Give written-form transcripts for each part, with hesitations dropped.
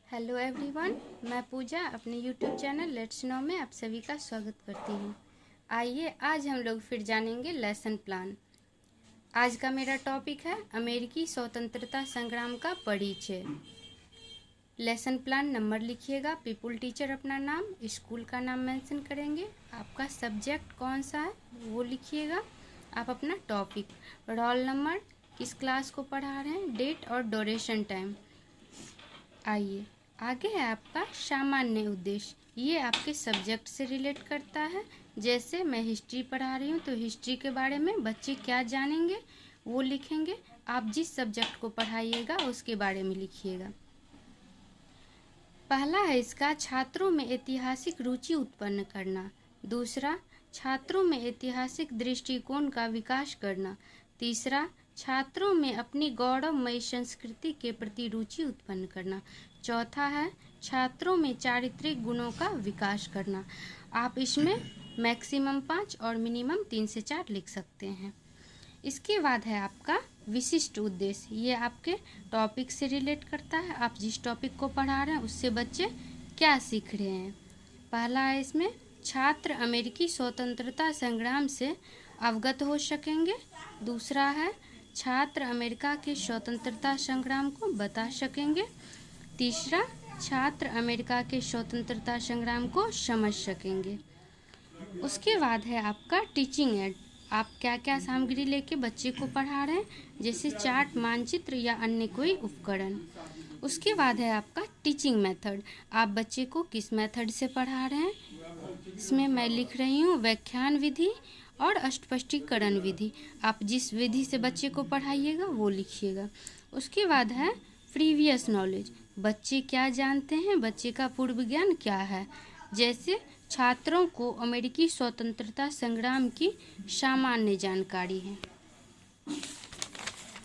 Hello everyone, मैं पूजा अपने YouTube channel let's no में आप सभी का स्वागत करती हूँ। आइए आज हम लोग फिर जानेंगे लेसन प्लान। आज का मेरा टॉपिक है अमेरिकी स्वतंत्रता संग्राम का परिचय। लेसन प्लान नंबर लिखिएगा, पीपुल टीचर अपना नाम, स्कूल का नाम मेंशन करेंगे, आपका सब्जेक्ट कौन सा है वो लिखिएगा, आप अपना टॉपिक, रोल नंबर, किस क्लास को पढ़ा रहे हैं, डेट और ड्यूरेशन टाइम। आइए आगे है आपका सामान्य उद्देश्य। ये आपके सब्जेक्ट से रिलेट करता है। जैसे मैं हिस्ट्री पढ़ा रही हूँ तो हिस्ट्री के बारे में बच्चे क्या जानेंगे वो लिखेंगे। आप जिस सब्जेक्ट को पढ़ाइएगा उसके बारे में लिखिएगा। पहला है इसका छात्रों में ऐतिहासिक रुचि उत्पन्न करना। दूसरा, छात्रों में ऐतिहासिक दृष्टिकोण का विकास करना। तीसरा, छात्रों में अपनी गौरवमयी संस्कृति के प्रति रुचि उत्पन्न करना। चौथा है छात्रों में चारित्रिक गुणों का विकास करना। आप इसमें मैक्सिमम 5 और मिनिमम 3 से 4 लिख सकते हैं। इसके बाद है आपका विशिष्ट उद्देश्य। ये आपके टॉपिक से रिलेट करता है। आप जिस टॉपिक को पढ़ा रहे हैं उससे बच्चे क्या सीख रहे हैं। पहला है इसमें छात्र अमेरिकी स्वतंत्रता संग्राम से अवगत हो सकेंगे। दूसरा है छात्र अमेरिका के स्वतंत्रता संग्राम को बता सकेंगे। तीसरा, छात्र अमेरिका के स्वतंत्रता संग्राम को समझ सकेंगे। उसके बाद है आपका टीचिंग एड। आप क्या क्या सामग्री लेके बच्चे को पढ़ा रहे हैं, जैसे चार्ट, मानचित्र या अन्य कोई उपकरण। उसके बाद है आपका टीचिंग मेथड। आप बच्चे को किस मेथड से पढ़ा रहे हैं। इसमें मैं लिख रही हूँ व्याख्यान विधि और स्पष्टीकरण विधि। आप जिस विधि से बच्चे को पढ़ाइएगा वो लिखिएगा। उसके बाद है प्रीवियस नॉलेज। बच्चे क्या जानते हैं, बच्चे का पूर्व ज्ञान क्या है। जैसे छात्रों को अमेरिकी स्वतंत्रता संग्राम की सामान्य जानकारी है।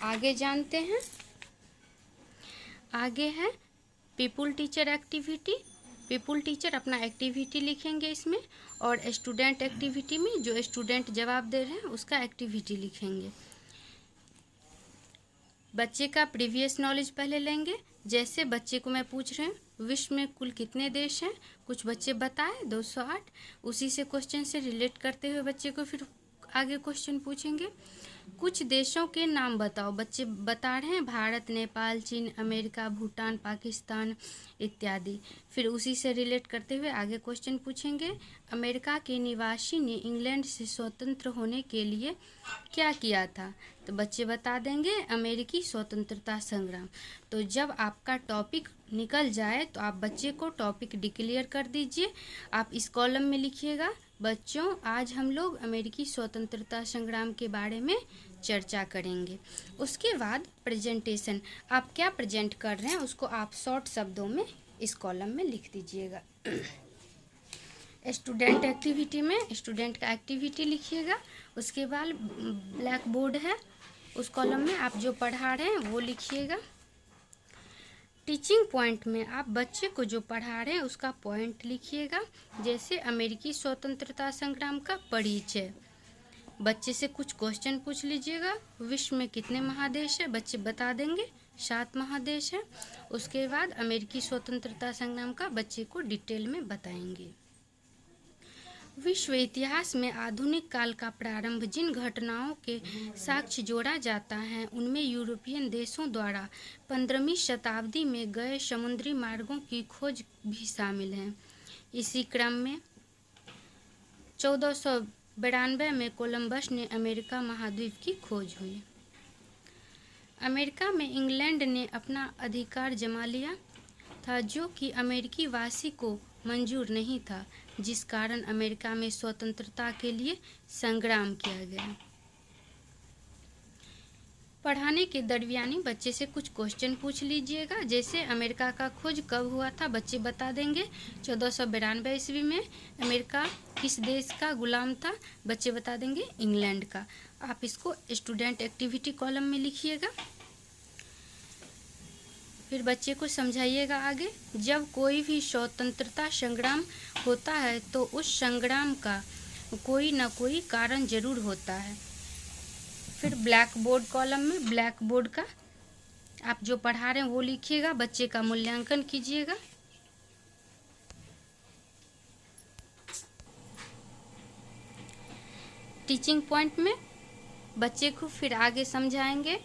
आगे जानते हैं। आगे है people teacher activity. People teacher अपना एक्टिविटी लिखेंगे इसमें, और स्टूडेंट एक्टिविटी में जो स्टूडेंट जवाब दे रहे हैं उसका एक्टिविटी लिखेंगे। बच्चे का प्रीवियस नॉलेज पहले लेंगे। जैसे बच्चे को मैं पूछ रही हूँ विश्व में कुल कितने देश हैं, कुछ बच्चे बताए 208। उसी से क्वेश्चन से रिलेट करते हुए बच्चे को फिर आगे क्वेश्चन पूछेंगे। कुछ देशों के नाम बताओ। बच्चे बता रहे हैं भारत, नेपाल, चीन, अमेरिका, भूटान, पाकिस्तान इत्यादि। फिर उसी से रिलेट करते हुए आगे क्वेश्चन पूछेंगे। अमेरिका के निवासी ने इंग्लैंड से स्वतंत्र होने के लिए क्या किया था, तो बच्चे बता देंगे अमेरिकी स्वतंत्रता संग्राम। तो जब आपका टॉपिक निकल जाए तो आप बच्चे को टॉपिक डिक्लेयर कर दीजिए। आप इस कॉलम में लिखिएगा बच्चों आज हम लोग अमेरिकी स्वतंत्रता संग्राम के बारे में चर्चा करेंगे। उसके बाद प्रेजेंटेशन, आप क्या प्रेजेंट कर रहे हैं उसको आप शॉर्ट शब्दों में इस कॉलम में लिख दीजिएगा। स्टूडेंट एक्टिविटी में स्टूडेंट का एक्टिविटी लिखिएगा। उसके बाद ब्लैक बोर्ड है, उस कॉलम में आप जो पढ़ा रहे हैं वो लिखिएगा। टीचिंग पॉइंट में आप बच्चे को जो पढ़ा रहे हैं उसका पॉइंट लिखिएगा। जैसे अमेरिकी स्वतंत्रता संग्राम का परिचय। बच्चे से कुछ क्वेश्चन पूछ लीजिएगा। विश्व में कितने महादेश है, बच्चे बता देंगे 7 महादेश है। उसके बाद अमेरिकी स्वतंत्रता संग्राम का बच्चे को डिटेल में बताएंगे। विश्व इतिहास में आधुनिक काल का प्रारंभ जिन घटनाओं के साक्ष्य जोड़ा जाता है उनमें यूरोपियन देशों द्वारा 15वीं शताब्दी में गए समुद्री मार्गों की खोज भी शामिल है। इसी क्रम में 1492 में कोलंबस ने अमेरिका महाद्वीप की खोज हुई। अमेरिका में इंग्लैंड ने अपना अधिकार जमा लिया था जो कि अमेरिकी वासी को मंजूर नहीं था, जिस कारण अमेरिका में स्वतंत्रता के लिए संग्राम किया गया। पढ़ाने के दरमियानी बच्चे से कुछ क्वेश्चन पूछ लीजिएगा। जैसे अमेरिका का खोज कब हुआ था, बच्चे बता देंगे 1492 ईस्वी में। अमेरिका किस देश का गुलाम था, बच्चे बता देंगे इंग्लैंड का। आप इसको स्टूडेंट एक्टिविटी कॉलम में लिखिएगा। फिर बच्चे को समझाइएगा आगे। जब कोई भी स्वतंत्रता संग्राम होता है तो उस संग्राम का कोई ना कोई कारण जरूर होता है। फिर ब्लैक बोर्ड कॉलम में ब्लैक बोर्ड का आप जो पढ़ा रहे हैं वो लिखिएगा, बच्चे का मूल्यांकन कीजिएगा। टीचिंग पॉइंट में बच्चे को फिर आगे समझाएंगे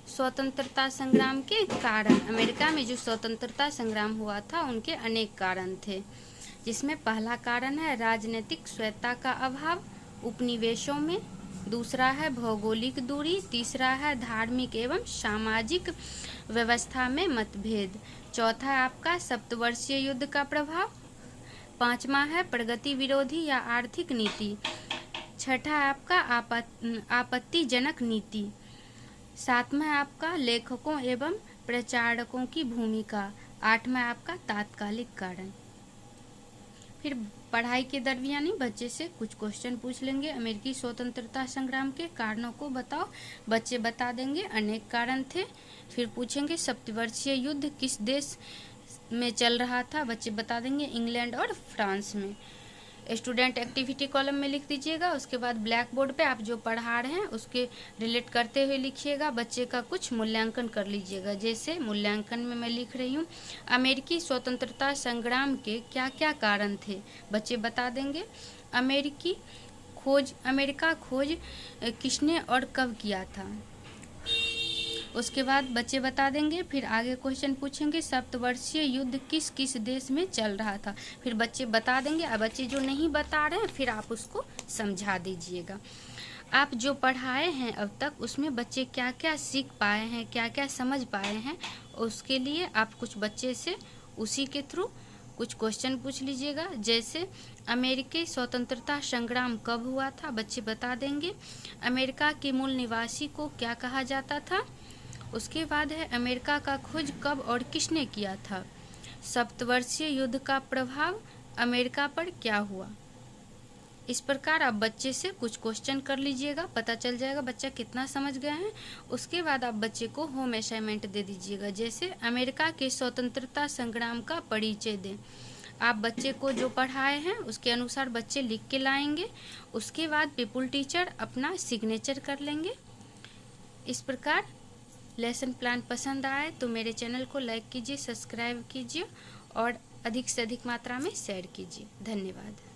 स्वतंत्रता संग्राम के कारण। अमेरिका में जो स्वतंत्रता संग्राम हुआ था उनके अनेक कारण थे, जिसमें पहला कारण है राजनीतिक स्वायत्तता का अभाव उपनिवेशों में, दूसरा है भौगोलिक दूरी, तीसरा है धार्मिक एवं सामाजिक व्यवस्था में मतभेद, चौथा है आपका सप्तवर्षीय युद्ध का प्रभाव, पांचवा है प्रगति विरोधी या आर्थिक नीति, छठा है आपका आपत्तिजनक नीति, सातवां है आपका लेखकों एवं प्रचारकों की भूमिका, आठवां है आपका तात्कालिक कारण। फिर पढ़ाई के दरमियान ही बच्चे से कुछ क्वेश्चन पूछ लेंगे। अमेरिकी स्वतंत्रता संग्राम के कारणों को बताओ, बच्चे बता देंगे अनेक कारण थे। फिर पूछेंगे सप्तवर्षीय युद्ध किस देश में चल रहा था, बच्चे बता देंगे इंग्लैंड और फ्रांस में। स्टूडेंट एक्टिविटी कॉलम में लिख दीजिएगा। उसके बाद ब्लैक बोर्ड पे आप जो पढ़ा रहे हैं उसके रिलेट करते हुए लिखिएगा, बच्चे का कुछ मूल्यांकन कर लीजिएगा। जैसे मूल्यांकन में मैं लिख रही हूँ, अमेरिकी स्वतंत्रता संग्राम के क्या क्या कारण थे, बच्चे बता देंगे। अमेरिका खोज किसने और कब किया था, उसके बाद बच्चे बता देंगे। फिर आगे क्वेश्चन पूछेंगे सप्तवर्षीय युद्ध किस किस देश में चल रहा था, फिर बच्चे बता देंगे। अब बच्चे जो नहीं बता रहे हैं फिर आप उसको समझा दीजिएगा। आप जो पढ़ाए हैं अब तक उसमें बच्चे क्या क्या सीख पाए हैं, क्या क्या समझ पाए हैं, उसके लिए आप कुछ बच्चे से उसी के थ्रू कुछ क्वेश्चन पूछ लीजिएगा। जैसे अमेरिकी स्वतंत्रता संग्राम कब हुआ था, बच्चे बता देंगे। अमेरिका के मूल निवासी को क्या कहा जाता था, उसके बाद है अमेरिका का खोज कब और किसने किया था, सप्तवर्षीय युद्ध का प्रभाव अमेरिका पर क्या हुआ। इस प्रकार आप बच्चे से कुछ क्वेश्चन कर लीजिएगा, पता चल जाएगा बच्चा कितना समझ गया है। उसके बाद आप बच्चे को होम असाइनमेंट दे दीजिएगा। जैसे अमेरिका के स्वतंत्रता संग्राम का परिचय दें। आप बच्चे को जो पढ़ाए हैं उसके अनुसार बच्चे लिख के लाएंगे। उसके बाद पीपुल टीचर अपना सिग्नेचर कर लेंगे। इस प्रकार लेसन प्लान पसंद आए तो मेरे चैनल को लाइक कीजिए, सब्सक्राइब कीजिए और अधिक से अधिक मात्रा में शेयर कीजिए। धन्यवाद।